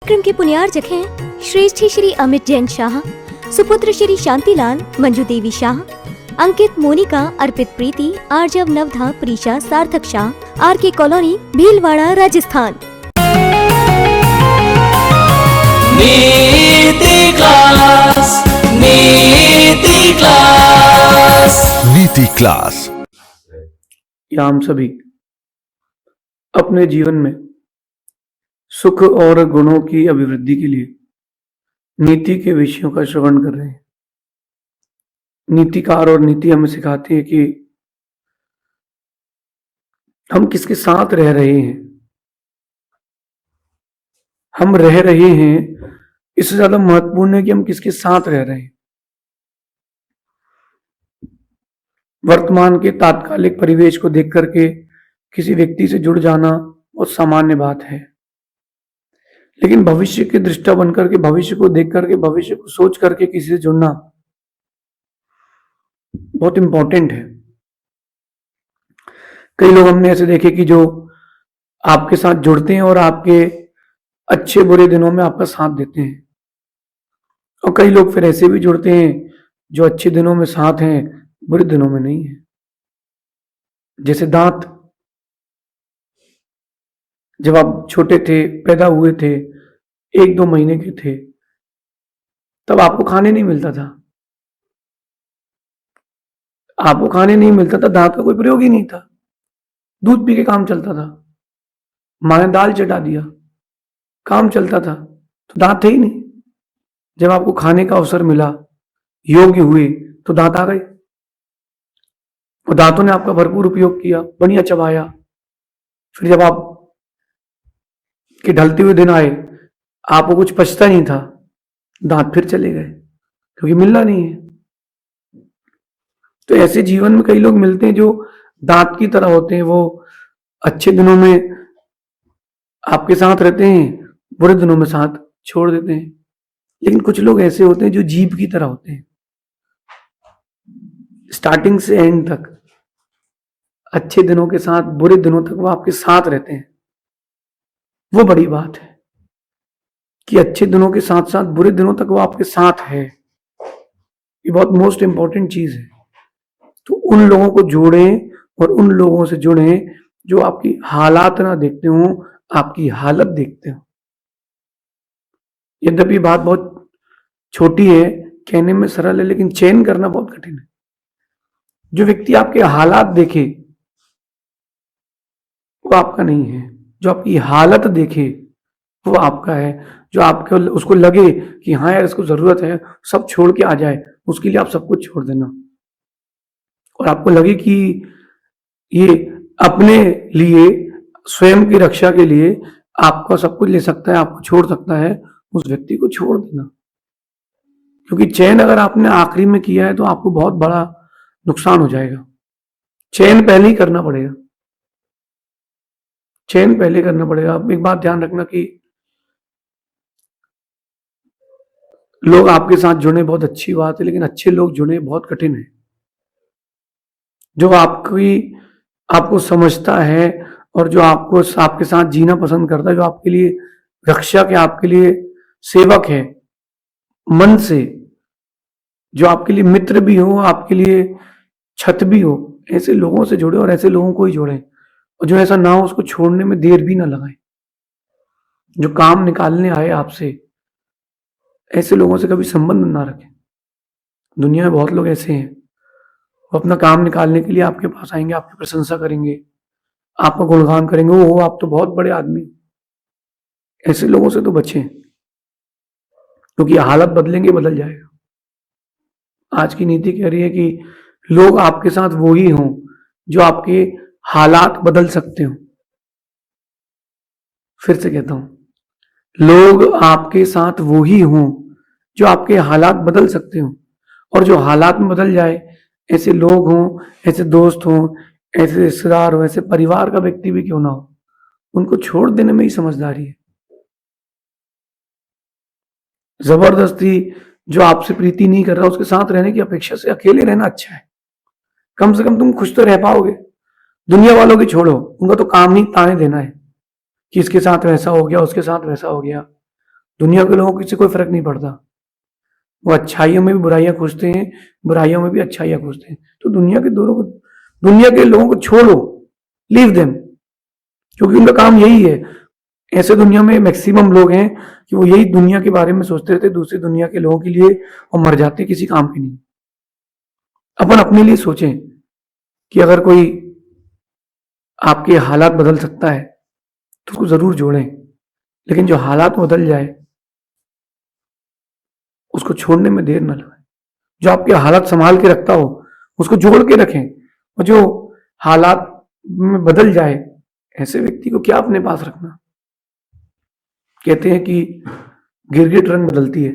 कार्यक्रम के पुण्यार्जक हैं श्रेष्ठी श्री अमित जैन शाह, सुपुत्र श्री शांतिलाल, मंजू देवी शाह, अंकित, मोनिका, अर्पित, प्रीति, आर्जव, नवधा, प्रीशा, सार्थक शाह, RK कॉलोनी, भीलवाड़ा, राजस्थान। नीति क्लास, नीति क्लास, नीति क्लास। या हम सभी अपने जीवन में सुख और गुणों की अभिवृद्धि के लिए नीति के विषयों का श्रवण कर रहे हैं। नीतिकार और नीति हमें सिखाती है कि हम किसके साथ रह रहे हैं। हम रह रहे हैं, इससे ज्यादा महत्वपूर्ण है कि हम किसके साथ रह रहे हैं। वर्तमान के तात्कालिक परिवेश को देख करके किसी व्यक्ति से जुड़ जाना बहुत सामान्य बात है, लेकिन भविष्य की दृष्टा बनकर के, भविष्य को देख करके, भविष्य को सोच करके किसी से जुड़ना बहुत इंपॉर्टेंट है। कई लोग हमने ऐसे देखे कि जो आपके साथ जुड़ते हैं और आपके अच्छे बुरे दिनों में आपका साथ देते हैं, और कई लोग फिर ऐसे भी जुड़ते हैं जो अच्छे दिनों में साथ हैं, बुरे दिनों में नहीं है। जैसे दांत, जब आप छोटे थे, पैदा हुए थे, 1-2 महीने के थे, तब आपको खाने नहीं मिलता था। आपको खाने नहीं मिलता था, दांत का कोई प्रयोग ही नहीं था, दूध पी के काम चलता था। माँ ने दाल चटा दिया, काम चलता था, तो दांत थे ही नहीं। जब आपको खाने का अवसर मिला, योग्य हुए, तो दांत आ गए, और दांतों ने आपका भरपूर उपयोग किया, बढ़िया चबाया। फिर जब आप के ढलते हुए दिन आए, आपको कुछ पछता नहीं था, दांत फिर चले गए क्योंकि मिलना नहीं है। तो ऐसे जीवन में कई लोग मिलते हैं जो दांत की तरह होते हैं। वो अच्छे दिनों में आपके साथ रहते हैं, बुरे दिनों में साथ छोड़ देते हैं। लेकिन कुछ लोग ऐसे होते हैं जो जीभ की तरह होते हैं, स्टार्टिंग से एंड तक, अच्छे दिनों के साथ बुरे दिनों तक वो आपके साथ रहते हैं। वो बड़ी बात है कि अच्छे दिनों के साथ साथ बुरे दिनों तक वो आपके साथ है। ये बहुत मोस्ट इंपॉर्टेंट चीज है। तो उन लोगों को जोड़ें और उन लोगों से जुड़ें जो आपकी हालात ना देखते हो, आपकी हालत देखते हो। यद्यपि बात बहुत छोटी है, कहने में सरल है, लेकिन चयन करना बहुत कठिन है। जो व्यक्ति आपके हालात देखे वो आपका नहीं है, जो आपकी हालत देखे वो आपका है। जो आपको उसको लगे कि हाँ यार इसको जरूरत है, सब छोड़ के आ जाए, उसके लिए आप सब कुछ छोड़ देना। और आपको लगे कि ये अपने लिए, स्वयं की रक्षा के लिए आपको सब कुछ ले सकता है, आपको छोड़ सकता है, उस व्यक्ति को छोड़ देना। क्योंकि चयन अगर आपने आखिरी में किया है तो आपको बहुत बड़ा नुकसान हो जाएगा। चयन पहले ही करना पड़ेगा, चयन पहले करना पड़ेगा। आप एक बात ध्यान रखना कि लोग आपके साथ जुड़े बहुत अच्छी बात है, लेकिन अच्छे लोग जुड़े बहुत कठिन है। जो आपको समझता है और जो आपके साथ जीना पसंद करता है, जो आपके लिए रक्षक है, आपके लिए सेवक है मन से, जो आपके लिए मित्र भी हो, आपके लिए छत भी हो, ऐसे लोगों से जुड़े और ऐसे लोगों को ही जोड़े। और जो ऐसा ना हो उसको छोड़ने में देर भी ना लगाए। जो काम निकालने आए आपसे, ऐसे लोगों से कभी संबंध ना रखें। दुनिया में बहुत लोग ऐसे हैं, वो अपना काम निकालने के लिए आपके पास आएंगे, आपकी प्रशंसा करेंगे, आपका गुणगान करेंगे, वो आप तो बहुत बड़े आदमी। ऐसे लोगों से तो बचें, क्योंकि हालत बदलेंगे, बदल जाएगा। आज की नीति कह रही है कि लोग आपके साथ वो ही हों जो आपके हालात बदल सकते हो। फिर से कहता हूं, लोग आपके साथ वो ही हों जो आपके हालात बदल सकते हो। और जो हालात में बदल जाए, ऐसे लोग हों, ऐसे दोस्त हों, ऐसे रिश्तेदार हो, ऐसे परिवार का व्यक्ति भी क्यों ना हो, उनको छोड़ देने में ही समझदारी है। जबरदस्ती जो आपसे प्रीति नहीं कर रहा, उसके साथ रहने की अपेक्षा से अकेले रहना अच्छा है। कम से कम तुम खुश तो रह पाओगे। दुनिया वालों की छोड़ो, उनका तो काम ही ताने देना है कि इसके साथ वैसा हो गया, उसके साथ वैसा हो गया। दुनिया के लोगों को इससे कोई फर्क नहीं पड़ता। वो अच्छाइयों में भी बुराइयां खोजते हैं, बुराइयों में भी अच्छाइयां खोजते हैं। तो दुनिया के लोगों को छोड़ो, लीव देम, क्योंकि उनका काम यही है। ऐसे दुनिया में मैक्सिमम लोग हैं कि वो यही दुनिया के बारे में सोचते रहते, दूसरी दुनिया के लोगों के लिए, और मर जाते किसी काम के नहीं। अपन अपने लिए सोचें कि अगर कोई आपके हालात बदल सकता है तो उसको जरूर जोड़ें, लेकिन जो हालात बदल जाए उसको छोड़ने में देर न लगाएं। जो आपके हालात संभाल के रखता हो उसको जोड़ के रखें, और जो हालात में बदल जाए ऐसे व्यक्ति को क्या अपने पास रखना। कहते हैं कि गिरगिट रंग बदलती है,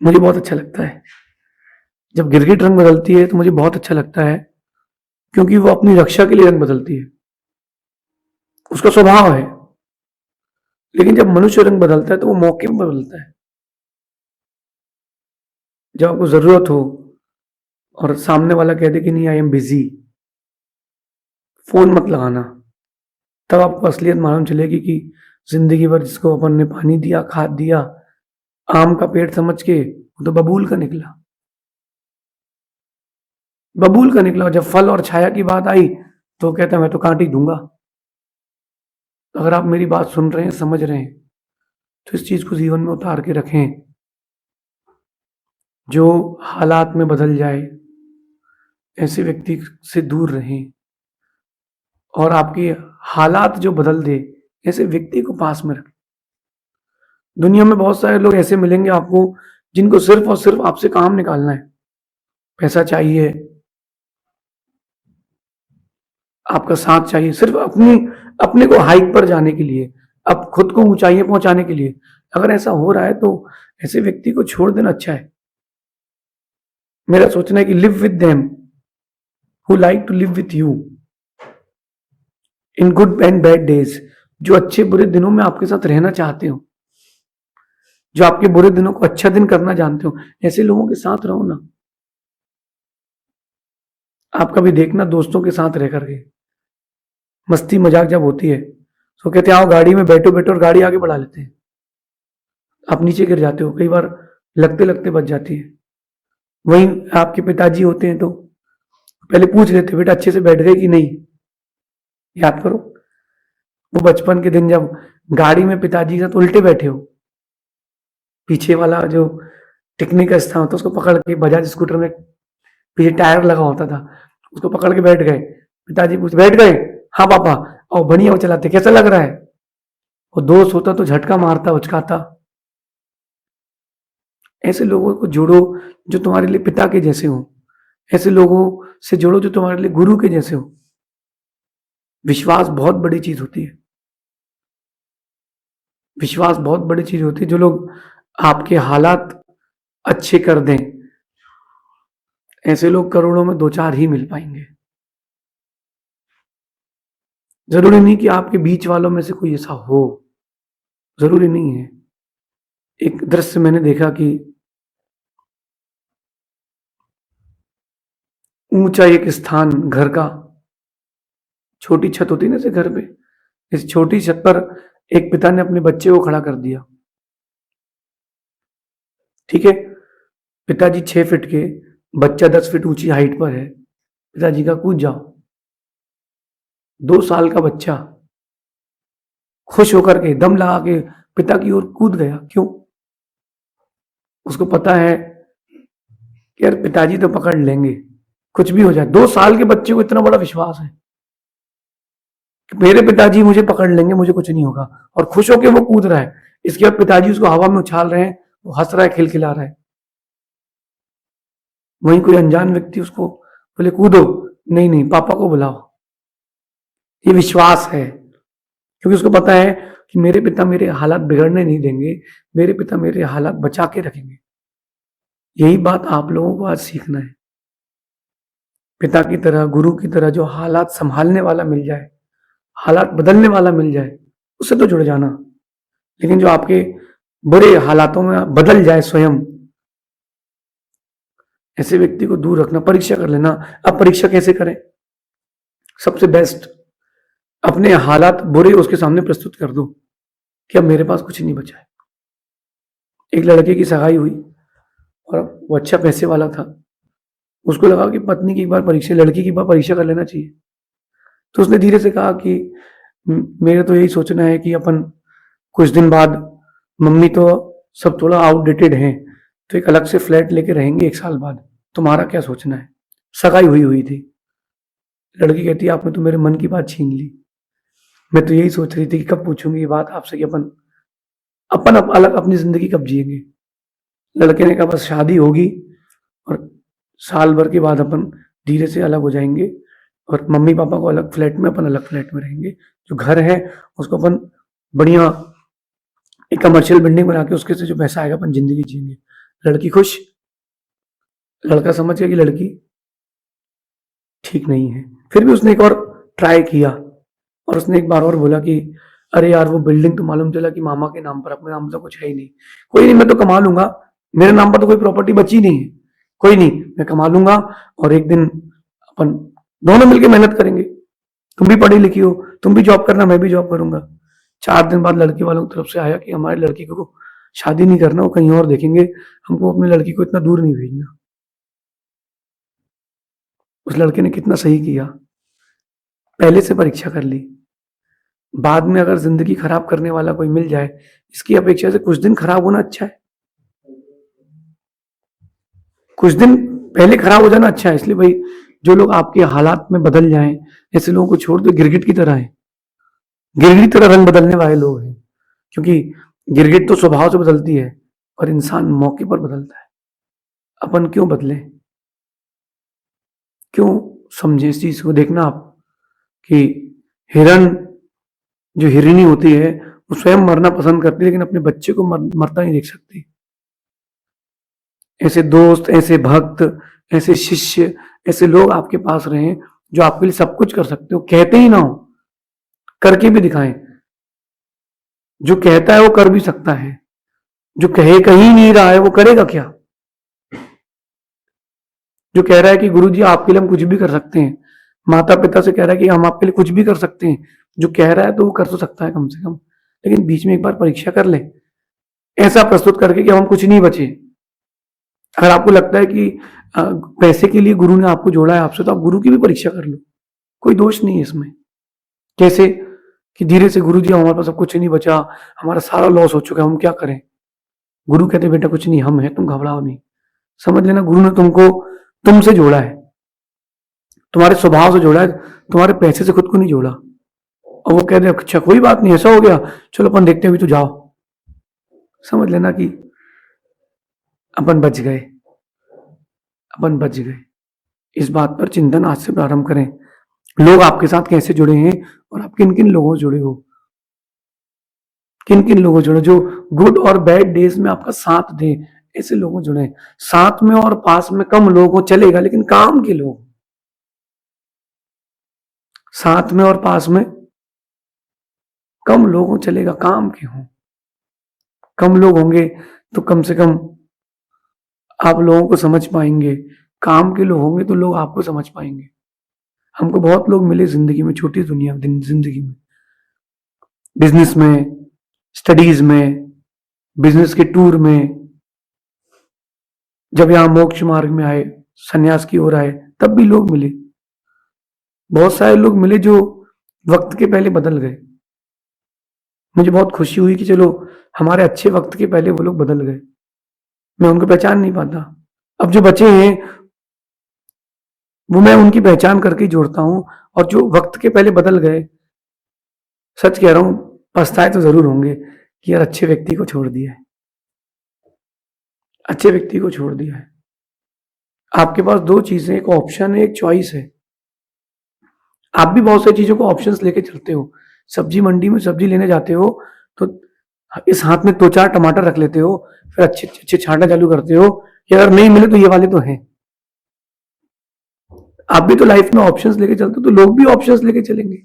मुझे बहुत अच्छा लगता है। जब गिरगिट रंग बदलती है तो मुझे बहुत अच्छा लगता है, क्योंकि वो अपनी रक्षा के लिए रंग बदलती है, उसका स्वभाव है। लेकिन जब मनुष्य रंग बदलता है तो वो मौके में बदलता है। जब आपको जरूरत हो और सामने वाला कह दे कि नहीं आई एम बिजी, फोन मत लगाना। तब आपको असलियत मालूम चलेगी कि जिंदगी भर जिसको अपन ने पानी दिया, खाद दिया, आम का पेड़ समझ के, वो तो बबूल का निकला। बबूल का निकला। जब फल और छाया की बात आई तो कहता मैं तो कांटी दूंगा। तो अगर आप मेरी बात सुन रहे हैं, समझ रहे हैं, तो इस चीज को जीवन में उतार के रखें। जो हालात में बदल जाए ऐसे व्यक्ति से दूर रहें, और आपके हालात जो बदल दे ऐसे व्यक्ति को पास में रखें। दुनिया में बहुत सारे लोग ऐसे मिलेंगे आपको जिनको सिर्फ और सिर्फ आपसे काम निकालना है, पैसा चाहिए, आपका साथ चाहिए, सिर्फ अपने को हाइक पर जाने के लिए, अब खुद को ऊंचाइयां पहुंचाने के लिए। अगर ऐसा हो रहा है तो ऐसे व्यक्ति को छोड़ देना अच्छा है। मेरा सोचना है कि live with them who like to live with you in good and bad days. जो अच्छे बुरे दिनों में आपके साथ रहना चाहते हो, जो आपके बुरे दिनों को अच्छा दिन करना जानते हो, ऐसे लोगों के साथ रहो ना। आप कभी देखना दोस्तों के साथ रह करके मस्ती मजाक जब होती है तो कहते हैं आओ गाड़ी में बैठो बैठो, और गाड़ी आगे बढ़ा लेते हैं। आप नीचे गिर जाते हो, कई बार लगते लगते बच जाती है। वहीं आपके पिताजी होते हैं तो पहले पूछ लेते बेटा अच्छे से बैठ गए कि नहीं। याद करो वो बचपन के दिन जब गाड़ी में पिताजी के साथ उल्टे बैठे हो, पीछे वाला जो टिकने का स्थान होता उसको पकड़ के, बजाज स्कूटर में पीछे टायर लगा होता था, उसको पकड़ के बैठ गए। पिताजी पूछ बैठ गए, हाँ पापा, और बढ़िया वो चलाते, कैसा लग रहा है। वो दोस्त होता तो झटका मारता, उचकाता। ऐसे लोगों को जोड़ो जो तुम्हारे लिए पिता के जैसे हो, ऐसे लोगों से जोड़ो जो तुम्हारे लिए गुरु के जैसे हो। विश्वास बहुत बड़ी चीज होती है, विश्वास बहुत बड़ी चीज होती है। जो लोग आपके हालात अच्छे कर दें, ऐसे लोग करोड़ों में दो चार ही मिल पाएंगे। जरूरी नहीं कि आपके बीच वालों में से कोई ऐसा हो, जरूरी नहीं है। एक दृश्य मैंने देखा कि ऊंचा एक स्थान घर का, छोटी छत होती ना जैसे घर पे, इस छोटी छत पर एक पिता ने अपने बच्चे को खड़ा कर दिया। ठीक है, पिताजी 6 फीट के, बच्चा 10 फीट ऊंची हाइट पर है। पिताजी का कूद जाओ। 2 साल का बच्चा खुश होकर के दम लगा के पिता की ओर कूद गया। क्यों? उसको पता है कि यार पिताजी तो पकड़ लेंगे, कुछ भी हो जाए। 2 साल के बच्चे को इतना बड़ा विश्वास है कि मेरे पिताजी मुझे पकड़ लेंगे, मुझे कुछ नहीं होगा, और खुश होकर वो कूद रहा है। इसके बाद पिताजी उसको हवा में उछाल रहे हैं, वो हंस रहा है, खिलखिला रहा है। वहीं कोई अनजान व्यक्ति उसको बोले कूदो, नहीं नहीं पापा को बुलाओ। ये विश्वास है, क्योंकि उसको पता है कि मेरे पिता मेरे हालात बिगड़ने नहीं देंगे, मेरे पिता मेरे हालात बचा के रखेंगे। यही बात आप लोगों को आज सीखना है। पिता की तरह, गुरु की तरह जो हालात संभालने वाला मिल जाए, हालात बदलने वाला मिल जाए, उससे तो जुड़ जाना। लेकिन जो आपके बुरे हालातों में बदल जाए स्वयं, ऐसे व्यक्ति को दूर रखना। परीक्षा कर लेना। अब परीक्षा कैसे करें? सबसे बेस्ट, अपने हालात बुरे उसके सामने प्रस्तुत कर दो कि अब मेरे पास कुछ नहीं बचा है, एक लड़के की सगाई हुई और वो अच्छा पैसे वाला था। उसको लगा कि पत्नी की एक बार परीक्षा, लड़की की एक बार परीक्षा कर लेना चाहिए। तो उसने धीरे से कहा कि मेरे तो यही सोचना है कि अपन कुछ दिन बाद, मम्मी तो सब थोड़ा आउटडेटेड हैं, तो एक अलग से फ्लैट लेके रहेंगे 1 साल बाद, तुम्हारा क्या सोचना है? सगाई हुई हुई थी। लड़की कहती है आपने तो मेरे मन की बात छीन ली। मैं तो यही सोच रही थी कि कब पूछूंगी ये बात आपसे कि अपन अपन अप अलग अपनी जिंदगी कब जिएंगे। लड़के ने कहा बस शादी होगी और साल भर के बाद अपन धीरे से अलग हो जाएंगे और मम्मी पापा को अलग फ्लैट में, अपन अलग फ्लैट में रहेंगे। जो घर है उसको अपन बढ़िया एक कमर्शियल बिल्डिंग बना के उसके से जो पैसा आएगा अपन जिंदगी जिएंगे। लड़की खुश। लड़का समझ गया कि लड़की ठीक नहीं है। फिर भी उसने एक और ट्राई किया और उसने एक बार और बोला कि अरे यार वो बिल्डिंग तो मालूम चला कि मामा के नाम पर, अपने नाम तो कुछ है ही नहीं। कोई नहीं, मैं तो कमा लूंगा, मेरे नाम पर तो कोई प्रॉपर्टी बची नहीं है। कोई नहीं, मैं कमा लूंगा और एक दिन अपन दोनों मिलकर मेहनत करेंगे। तुम भी पढ़ी लिखी हो, तुम भी जॉब करना, मैं भी जॉब करूंगा। 4 दिन बाद लड़की वालों की तरफ से आया कि हमारी लड़की को शादी नहीं करना, वो कहीं और देखेंगे, हमको अपनी लड़की को इतना दूर नहीं भेजना। उस लड़के ने कितना सही किया, पहले से परीक्षा कर ली। बाद में अगर जिंदगी खराब करने वाला कोई मिल जाए, इसकी अपेक्षा से कुछ दिन खराब होना अच्छा है। कुछ दिन पहले खराब हो जाना अच्छा है। इसलिए भाई, जो लोग आपके हालात में बदल जाएं, ऐसे लोगों को छोड़ दो। गिरगिट की तरह है, गिरगिट की तरह रंग बदलने वाले लोग हैं। क्योंकि गिरगिट तो स्वभाव से बदलती है और इंसान मौके पर बदलता है। अपन क्यों बदले, क्यों समझे इस चीज को? देखना आप कि हिरण, जो हिरनी होती है, वो स्वयं मरना पसंद करती है लेकिन अपने बच्चे को मरता नहीं देख सकती। ऐसे दोस्त, ऐसे भक्त, ऐसे शिष्य, ऐसे लोग आपके पास रहे जो आपके लिए सब कुछ कर सकते हो, कहते ही ना हो, करके भी दिखाएं। जो कहता है वो कर भी सकता है, जो कहे कहीं नहीं रहा है वो करेगा क्या? जो कह रहा है कि गुरु जी आपके लिए हम कुछ भी कर सकते हैं, माता पिता से कह रहा है कि हम आपके लिए कुछ भी कर सकते हैं, जो कह रहा है तो वो कर तो सकता है कम से कम। लेकिन बीच में एक बार परीक्षा कर ले, ऐसा प्रस्तुत करके कि हम कुछ नहीं बचे। अगर आपको लगता है कि पैसे के लिए गुरु ने आपको जोड़ा है आपसे, तो आप गुरु की भी परीक्षा कर लो, कोई दोष नहीं है इसमें। कैसे कि धीरे से गुरु जी हमारे पास अब कुछ नहीं बचा, हमारा सारा लॉस हो चुका है, हम क्या करें? गुरु कहते बेटा कुछ नहीं, हम हैं, तुम घबराओ नहीं। समझ लेना गुरु ने तुमको तुमसे जोड़ा है, तुम्हारे स्वभाव से जोड़ा है, तुम्हारे पैसे से खुद को नहीं जोड़ा। और वो कह रहे अच्छा कोई बात नहीं, ऐसा हो गया, चलो अपन देखते हैं, अभी तो जाओ। समझ लेना कि अपन बच गए, अपन बच गए। इस बात पर चिंतन आज से प्रारंभ करें। लोग आपके साथ कैसे जुड़े हैं और आप किन किन लोगों से जुड़े हो, किन किन लोगों से जुड़े जो गुड और बैड डेज में आपका साथ दे, ऐसे लोगों से जुड़े। साथ में और पास में कम लोग हो चलेगा, लेकिन काम के लोग। साथ में और पास में कम लोग हो चलेगा, काम के हों। कम लोग होंगे तो कम से कम आप लोगों को समझ पाएंगे, काम के लोग होंगे तो लोग आपको समझ पाएंगे। हमको बहुत लोग मिले जिंदगी में, छोटी दुनिया जिंदगी में, बिजनेस में, स्टडीज में, बिजनेस के टूर में, जब यहां मोक्ष मार्ग में आए, सन्यास की ओर आए, तब भी लोग मिले। बहुत सारे लोग मिले जो वक्त के पहले बदल गए। मुझे बहुत खुशी हुई कि चलो हमारे अच्छे वक्त के पहले वो लोग बदल गए। मैं उनको पहचान नहीं पाता। अब जो बचे हैं वो मैं उनकी पहचान करके ही जोड़ता हूं। और जो वक्त के पहले बदल गए, सच कह रहा हूं, पछताए तो जरूर होंगे कि यार अच्छे व्यक्ति को छोड़ दिया है, अच्छे व्यक्ति को छोड़ दिया है। आपके पास दो चीजें, एक ऑप्शन है, एक चॉइस है। आप भी बहुत सारी चीजों को ऑप्शंस लेके चलते हो। सब्जी मंडी में सब्जी लेने जाते हो तो इस हाथ में 2-4 टमाटर रख लेते हो, फिर अच्छे अच्छे छांटा चालू करते हो कि अगर नहीं मिले तो ये वाले तो हैं। आप भी तो लाइफ में ऑप्शंस लेके चलते हो, तो लोग भी ऑप्शंस लेके चलेंगे।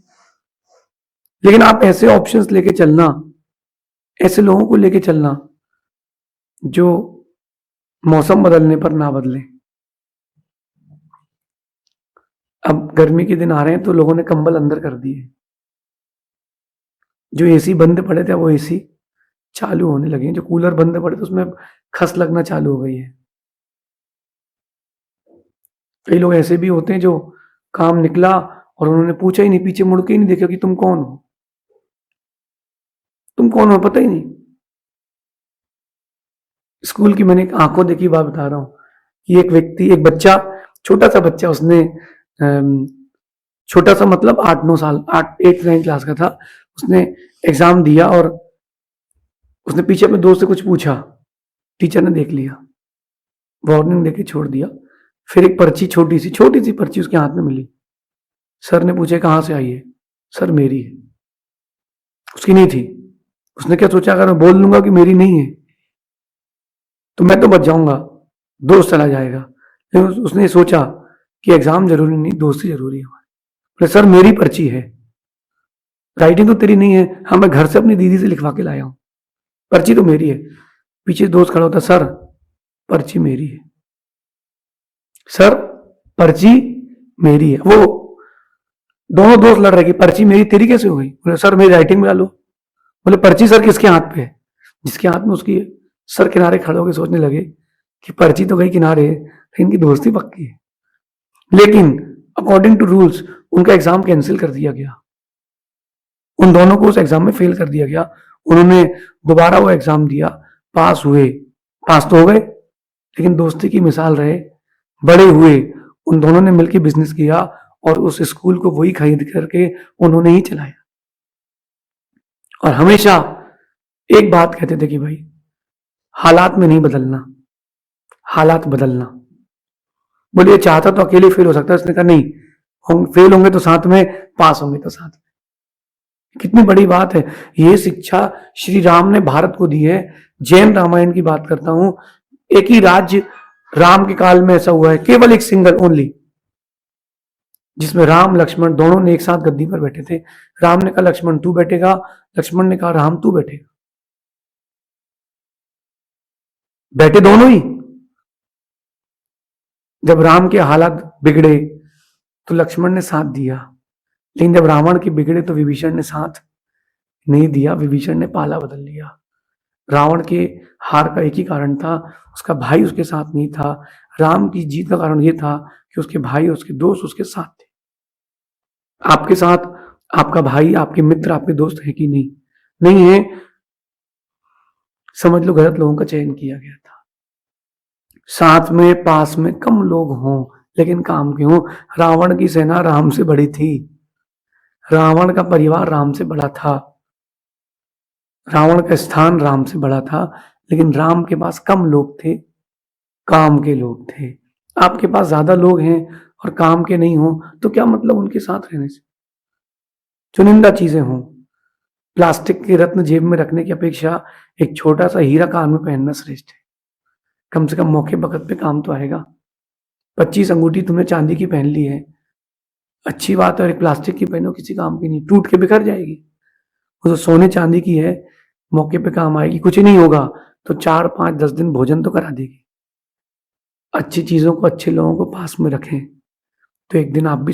लेकिन आप ऐसे ऑप्शंस लेके चलना, ऐसे लोगों को लेके चलना जो मौसम बदलने पर ना बदले। अब गर्मी के दिन आ रहे हैं तो लोगों ने कंबल अंदर कर दिए। जो एसी बंद पड़े थे वो एसी चालू होने लगी हैं। जो कूलर बंद पड़े तो उसमें खस लगना चालू हो गई है। कई लोग ऐसे भी होते हैं जो काम निकला और उन्होंने पूछा ही नहीं, पीछे मुड़ के ही नहीं देखा कि तुम कौन हो, तुम कौन हो पता ही नहीं। स्कूल की मैंने एक आंखों देखी बात बता रहा हूं कि एक व्यक्ति, एक बच्चा, छोटा सा बच्चा, उसने छोटा सा मतलब 8-9 साल, 8-9 क्लास का था। उसने एग्जाम दिया और उसने पीछे अपने दोस्त से कुछ पूछा, टीचर ने देख लिया, वार्निंग देके छोड़ दिया। फिर एक पर्ची, छोटी सी पर्ची उसके हाथ में मिली। सर ने पूछा कहां से आई है? सर मेरी है। उसकी नहीं थी। उसने क्या सोचा, अगर मैं बोल दूंगा कि मेरी नहीं है तो मैं तो बच जाऊंगा, दोस्त चला जाएगा। लेकिन उसने सोचा कि एग्जाम जरूरी नहीं, दोस्ती जरूरी है। बोले सर मेरी पर्ची है, राइटिंग तो तेरी नहीं है। हाँ मैं घर से अपनी दीदी से लिखवा के लाया हूं, पर्ची तो मेरी है। पीछे दोस्त खड़ा होता, सर पर्ची मेरी है, सर पर्ची मेरी है। वो दोनों दोस्त लड़ रहे कि पर्ची मेरी तेरी कैसे हो गई? बोले सर मेरी राइटिंग में डालो। बोले पर्ची सर किसके हाथ पे है? जिसके हाथ में उसकी है। सर किनारे खड़े होकर सोचने लगे कि पर्ची तो गई किनारे है, लेकिन इनकी दोस्ती पक्की है। लेकिन अकॉर्डिंग टू रूल्स उनका एग्जाम कैंसिल कर दिया गया। उन दोनों को उस एग्जाम में फेल कर दिया गया। उन्होंने दोबारा वो एग्जाम दिया, पास हुए। पास तो हो गए, लेकिन दोस्ती की मिसाल रहे, बड़े हुए। उन दोनों ने मिलकर बिजनेस किया और उस स्कूल को वही खरीद करके उन्होंने ही चलाया। और हमेशा एक बात कहते थे कि भाई हालात में नहीं बदलना, हालात बदलना। बोलिए चाहता तो अकेले फेल हो सकता है, उसने कहा नहीं, हम फेल होंगे तो साथ में, पास होंगे तो साथ में। कितनी बड़ी बात है। ये शिक्षा श्री राम ने भारत को दी है। जैन रामायण की बात करता हूं, एक ही राज्य राम के काल में ऐसा हुआ है, केवल एक सिंगल ओनली, जिसमें राम लक्ष्मण दोनों ने एक साथ गद्दी पर बैठे थे। राम ने कहा लक्ष्मण तू बैठेगा, लक्ष्मण ने कहा राम तू बैठेगा। बैठे दोनों ही। जब राम के हालात बिगड़े तो लक्ष्मण ने साथ दिया, लेकिन जब रावण के बिगड़े तो विभीषण ने साथ नहीं दिया। विभीषण ने पाला बदल लिया। रावण के हार का एक ही कारण था, उसका भाई उसके साथ नहीं था। राम की जीत का कारण यह था कि उसके भाई, उसके दोस्त उसके साथ थे। आपके साथ आपका भाई, आपके मित्र, आपके दोस्त है कि नहीं? नहीं है, समझ लो गलत लोगों का चयन किया गया था। साथ में, पास में कम लोग हों लेकिन काम के हों। रावण की सेना राम से बड़ी थी, रावण का परिवार राम से बड़ा था, रावण का स्थान राम से बड़ा था, लेकिन राम के पास कम लोग थे, काम के लोग थे। आपके पास ज्यादा लोग हैं और काम के नहीं हो तो क्या मतलब उनके साथ रहने से? चुनिंदा चीजें हों। प्लास्टिक के रत्न जेब में रखने की अपेक्षा एक छोटा सा हीरा कान में पहनना श्रेष्ठ है। कम से कम मौके वक्त पे काम तो आएगा। 25 अंगूठी तुमने चांदी की पहन ली है, अच्छी बात है, और एक प्लास्टिक की पहनो, किसी काम की नहीं, टूट के बिखर जाएगी। वो तो सोने चांदी की है, मौके पे काम आएगी। कुछ ही नहीं होगा तो 4-5-10 दिन भोजन तो करा देगी। अच्छी चीजों को, अच्छे लोगों को पास में रखें तो एक दिन आपको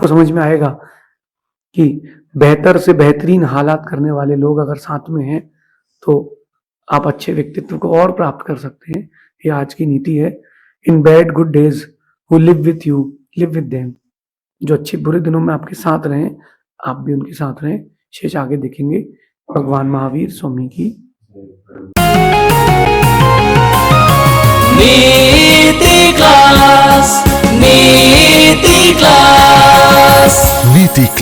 समझ में आएगा कि बेहतर से बेहतरीन हालात करने वाले लोग अगर साथ में हैं तो आप अच्छे व्यक्तित्व को और प्राप्त कर सकते हैं। ये आज की नीति है। In bad good days who live with you, live with them. जो अच्छे बुरे दिनों में आपके साथ रहें, आप भी उनके साथ रहें। शेष आगे देखेंगे। भगवान महावीर स्वामी की नीति क्लास, नीति क्लास, नीति